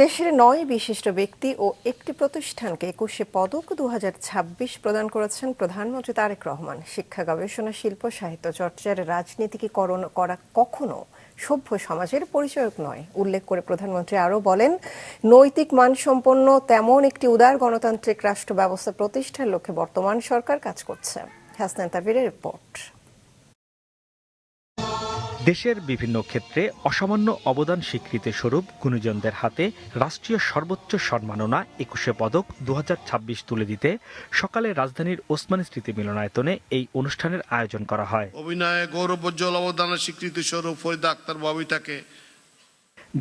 দেশের 9 বিশিষ্ট ব্যক্তি ও একটি প্রতিষ্ঠানকে 21শে পদক 2026 প্রদান করেছেন প্রধানমন্ত্রী তারেক রহমান। শিক্ষা, গবেষণা, শিল্প, সাহিত্য চর্চার রাজনীতিকীকরণ করা কখনো সভ্য সমাজের পরিচায়ক নয় উল্লেখ করে প্রধানমন্ত্রী আরও বলেন, নৈতিক মানসম্পন্ন তেমন একটি উদার গণতান্ত্রিক রাষ্ট্র ব্যবস্থা প্রতিষ্ঠার লক্ষ্যে বর্তমান সরকার কাজ করছে। হাসনাইন তানভীরের রিপোর্ট। দেশের বিভিন্ন ক্ষেত্রে অসামান্য অবদান স্বীকৃতি স্বরূপ গুণীজনদের হাতে রাষ্ট্রীয় সর্বোচ্চ সম্মাননা 21শে পদক 2026 তুলে দিতে সকালে রাজধানীর ওসমানী স্মৃতি মিলনায়তনে এই অনুষ্ঠানের আয়োজন করা হয়। অভিনয়ে গৌরবোজ্জ্বল অবদানের স্বীকৃতি স্বরূপ ফরিদা আক্তার ববিতাকে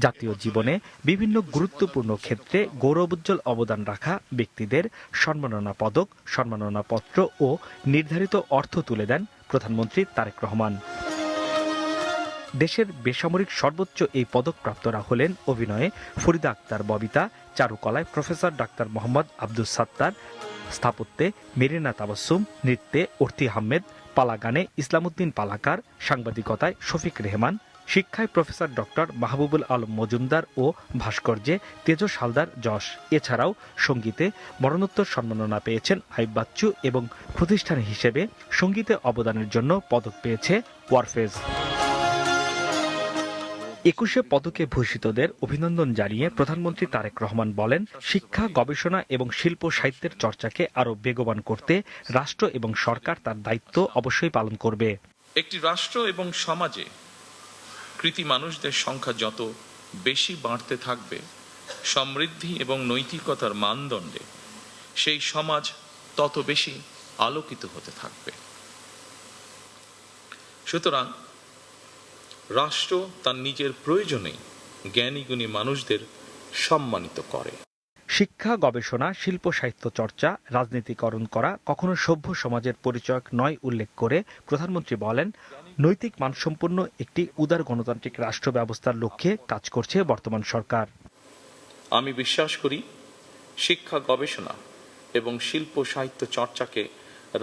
জাতীয় জীবনে বিভিন্ন গুরুত্বপূর্ণ ক্ষেত্রে গৌরবোজ্জ্বল অবদান রাখা ব্যক্তিদের সম্মাননা পদক, সম্মাননা পত্র ও নির্ধারিত অর্থ তুলে দেন প্রধানমন্ত্রী তারেক রহমান। দেশের বেসামরিক সর্বোচ্চ এই পদকপ্রাপ্তরা হলেন অভিনয়ে ফরিদা আক্তার ববিতা, চারুকলায় প্রফেসর ডাক্তার মোহাম্মদ আব্দুস সাত্তার, স্থাপত্যে মেরিনা তাবাসসুম, নৃত্যে অর্থী আহমেদ, পালাগানে ইসলামউদ্দিন পালাকার, সাংবাদিকতায় শফিক রেহমান, শিক্ষায় প্রফেসর ডক্টর মাহবুবুল আলম মজুমদার ও ভাস্কর্যে তেজস হালদার যশ। এছাড়াও সঙ্গীতে মরণোত্তর সম্মাননা পেয়েছেন আইয়ুব বাচ্চু এবং প্রতিষ্ঠান হিসেবে সঙ্গীতে অবদানের জন্য পদক পেয়েছে ওয়ারফেজ। 21শে পদকে ভূষিতদের অভিনন্দন জানিয়ে প্রধানমন্ত্রী তারেক রহমান বলেন, শিক্ষা, গবেষণা এবং শিল্প সাহিত্যের চর্চাকে আরও বেগবান করতে রাষ্ট্র এবং সরকার তার দায়িত্ব অবশ্যই পালন করবে। একটি রাষ্ট্র এবং সমাজে কৃতি মানুষদের সংখ্যা যত বেশি বাড়তে থাকবে, সমৃদ্ধি এবং নৈতিকতার মানদণ্ডে সেই সমাজ তত বেশি আলোকিত হতে থাকবে। সুতরাং রাষ্ট্র তার নিজের প্রয়োজনে জ্ঞানী গুণী মানুষদের সম্মানিত করে। শিক্ষা, গবেষণা, শিল্প সাহিত্য চর্চা রাজনীতিকরণ করা কখনো সভ্য সমাজের পরিচয়ক নয় উল্লেখ করে প্রধানমন্ত্রী বলেন, নৈতিক মানসম্পন্ন একটি উদার গণতান্ত্রিক রাষ্ট্র ব্যবস্থার লক্ষ্যে কাজ করছে বর্তমান সরকার। আমি বিশ্বাস করি, শিক্ষা, গবেষণা এবং শিল্প সাহিত্য চর্চাকে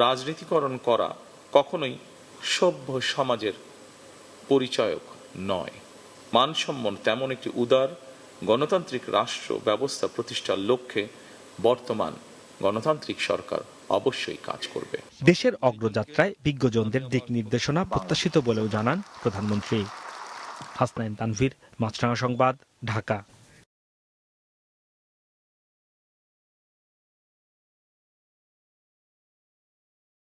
রাজনীতিকরণ করা কখনোই সভ্য সমাজের পরিচায়ক নয়। মানসম্পন্ন তেমন একটি উদার গণতান্ত্রিক রাষ্ট্র ব্যবস্থা প্রতিষ্ঠার লক্ষ্যে বর্তমান গণতান্ত্রিক সরকার অবশ্যই কাজ করবে। দেশের অগ্রযাত্রায় বিজ্ঞজনদের দিক নির্দেশনা প্রত্যাশিত বলেও জানান প্রধানমন্ত্রী। হাসনাইন তানভীর, মাছরাঙা সংবাদ, ঢাকা।